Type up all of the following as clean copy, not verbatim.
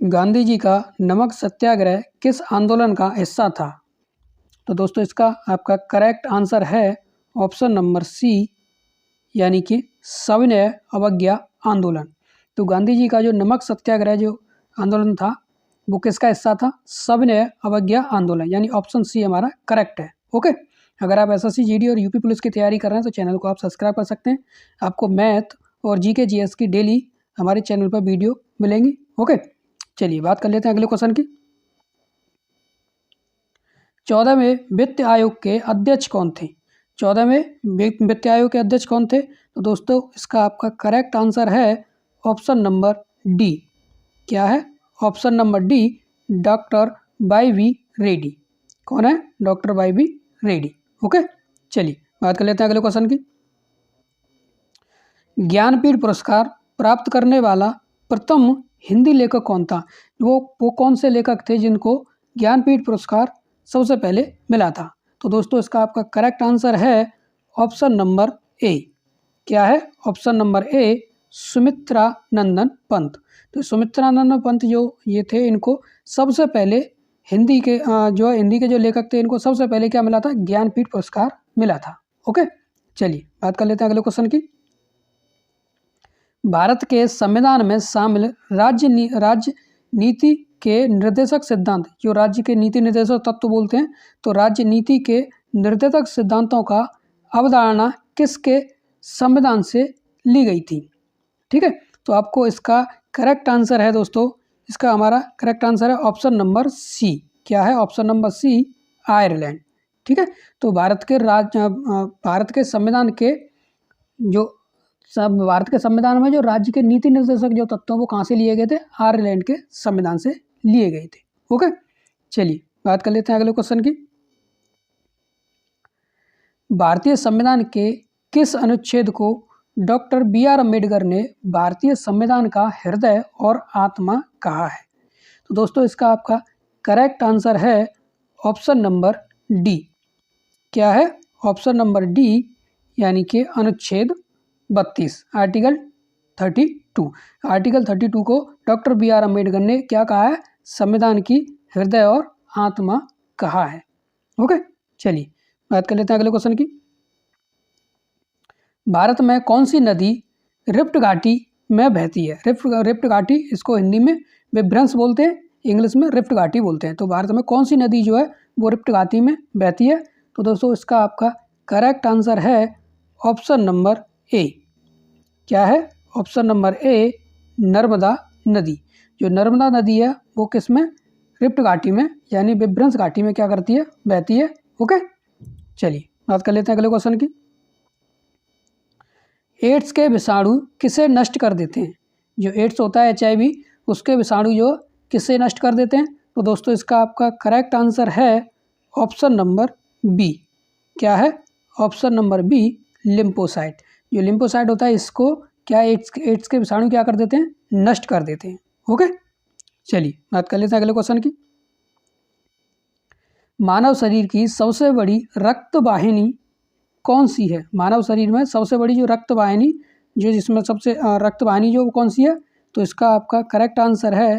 गांधी जी का नमक सत्याग्रह किस आंदोलन का हिस्सा था? तो दोस्तों इसका आपका करेक्ट आंसर है ऑप्शन नंबर सी, यानी कि सविनय अवज्ञा आंदोलन। तो गांधी जी का जो नमक सत्याग्रह जो आंदोलन था वो किसका हिस्सा था? सविनय अवज्ञा आंदोलन, यानी ऑप्शन सी हमारा करेक्ट है। ओके, अगर आप एसएससी जीडी और यूपी पुलिस की तैयारी कर रहे हैं तो चैनल को आप सब्सक्राइब कर सकते हैं। आपको मैथ और जीके जीएस की डेली हमारे चैनल पर वीडियो मिलेंगी। ओके, चलिए बात कर लेते हैं अगले क्वेश्चन की। 14वें वित्त आयोग के अध्यक्ष कौन थे? 14वें वित्त आयोग के अध्यक्ष कौन थे? तो दोस्तों इसका आपका करेक्ट आंसर है ऑप्शन नंबर डी। क्या है? Option number D, doctor Y V Reddy. कौन है? Doctor Y V Reddy. Okay, चलिए बात कर लेते हैं अगले क्वेश्चन की। ज्ञानपीठ पुरस्कार प्राप्त करने वाला प्रथम हिंदी लेखक कौन था? वो कौन से लेखक थे जिनको ज्ञानपीठ पुरस्कार सबसे पहले मिला था? तो दोस्तों इसका आपका करेक्ट आंसर है ऑप्शन नंबर ए। क्या है? Option number A, Sumitranandan Pant. तो सुमित्रानंदन पंत जो ये थे, इनको सबसे पहले हिंदी के जो लेखक थे, इनको सबसे पहले क्या मिला था? ज्ञानपीठ पुरस्कार मिला था। ओके, चलिए बात कर लेते हैं अगले क्वेश्चन की। भारत के संविधान में शामिल राज्य नीति के निर्देशक सिद्धांत, जो राज्य के नीति निर्देशक तत्व बोलते हैं, तो राज्य नीति के निर्देशक सिद्धांतों का अवधारणा किसके संविधान से ली गई थी? ठीक है, तो आपको इसका करेक्ट आंसर है दोस्तों, इसका हमारा करेक्ट आंसर है ऑप्शन नंबर सी। क्या है? Option number C, Ireland. ठीक है, तो भारत के संविधान में जो राज्य के नीति निर्देशक जो तत्व वो कहाँ से लिए गए थे? आयरलैंड के संविधान से लिए गए थे। ओके, चलिए बात कर लेते हैं अगले क्वेश्चन की। भारतीय संविधान के किस अनुच्छेद को डॉक्टर बी आर अम्बेडकर ने भारतीय संविधान का हृदय और आत्मा कहा है? तो दोस्तों इसका आपका करेक्ट आंसर है ऑप्शन नंबर डी। क्या है? ऑप्शन नंबर डी, यानी कि अनुच्छेद 32, आर्टिकल 32। आर्टिकल 32 को डॉक्टर बी आर अम्बेडकर ने क्या कहा है? संविधान की हृदय और आत्मा कहा है। ओके, चलिए बात कर लेते हैं अगले क्वेश्चन की। भारत में कौन सी नदी रिफ्ट घाटी में बहती है? रिफ्ट घाटी, इसको हिंदी में विभ्रंश बोलते हैं, इंग्लिश में रिफ्ट घाटी बोलते हैं। तो भारत में कौन सी नदी जो है वो रिफ्ट घाटी में बहती है? तो दोस्तों इसका आपका करेक्ट आंसर है ऑप्शन नंबर ए। क्या है? ऑप्शन नंबर ए, नर्मदा नदी। जो नर्मदा नदी है वो किस में? रिफ्ट घाटी में, यानी विभ्रंश घाटी में क्या करती है? बहती है। ओके, चलिए बात कर लेते हैं अगले क्वेश्चन की। एड्स के विषाणु किसे नष्ट कर देते हैं? जो एड्स होता है HIV, उसके विषाणु जो किसे नष्ट कर देते हैं? तो दोस्तों इसका आपका करेक्ट आंसर है ऑप्शन नंबर बी। क्या है? Option number B, lymphocyte. जो लिम्फोसाइट होता है इसको क्या एड्स के विषाणु क्या कर देते हैं? नष्ट कर देते हैं। ओके, चलिए बात कर लेते हैं अगले क्वेश्चन की। मानव शरीर की सबसे बड़ी रक्त वाहिनी कौन सी है? मानव शरीर में सबसे बड़ी जो रक्त वाहिनी, जो जिसमें सबसे रक्त वाहिनी जो कौन सी है? तो इसका आपका करेक्ट आंसर है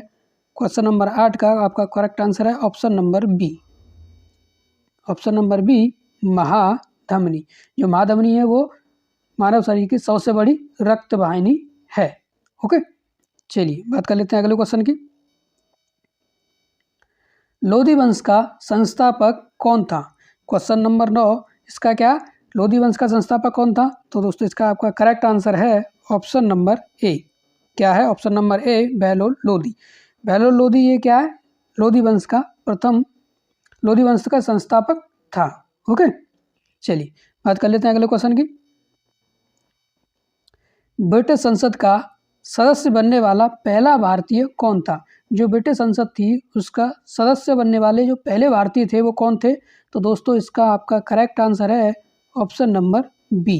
क्वेश्चन नंबर 8 का आपका करेक्ट आंसर है option number B. Option number B, महाधमनी। जो महाधमनी है वो मानव शरीर की सबसे बड़ी रक्त वाहिनी है। ओके, चलिए बात कर लेते हैं अगले क्वेश्चन की। लोधी वंश का संस्थापक कौन था? क्वेश्चन नंबर 9, इसका क्या? लोधी वंश का संस्थापक कौन था? तो दोस्तों इसका आपका करेक्ट आंसर है ऑप्शन नंबर ए। क्या है? Option number A, Bahlol Lodhi. Bahlol Lodhi ये क्या है? लोधी वंश का संस्थापक था। ओके, चलिए बात कर लेते हैं अगले क्वेश्चन की। ब्रिटिश संसद का सदस्य बनने वाला पहला भारतीय कौन था? जो ब्रिटिश संसद थी उसका सदस्य बनने वाले जो पहले भारतीय थे वो कौन थे? तो दोस्तों इसका आपका करेक्ट आंसर है ऑप्शन नंबर बी।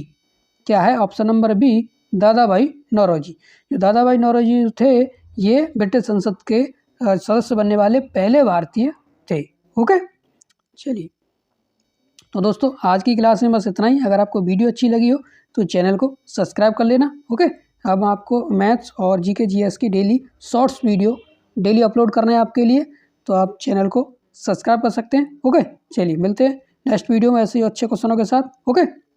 क्या है? ऑप्शन नंबर बी, दादा भाई नौरोजी। जो दादा भाई नौरोजी थे ये ब्रिटिश संसद के सदस्य बनने वाले पहले भारतीय थे। ओके, चलिए तो दोस्तों आज की क्लास में बस इतना ही। अगर आपको वीडियो अच्छी लगी हो तो चैनल को सब्सक्राइब कर लेना। ओके, अब आपको मैथ्स और जीके जीएस की daily shorts video daily upload करना है आपके लिए, तो आप चैनल को सब्सक्राइब कर सकते हैं। ओके, चलिए मिलते हैं नेक्स्ट वीडियो में ऐसे ही अच्छे क्वेश्चनों के साथ। ओके।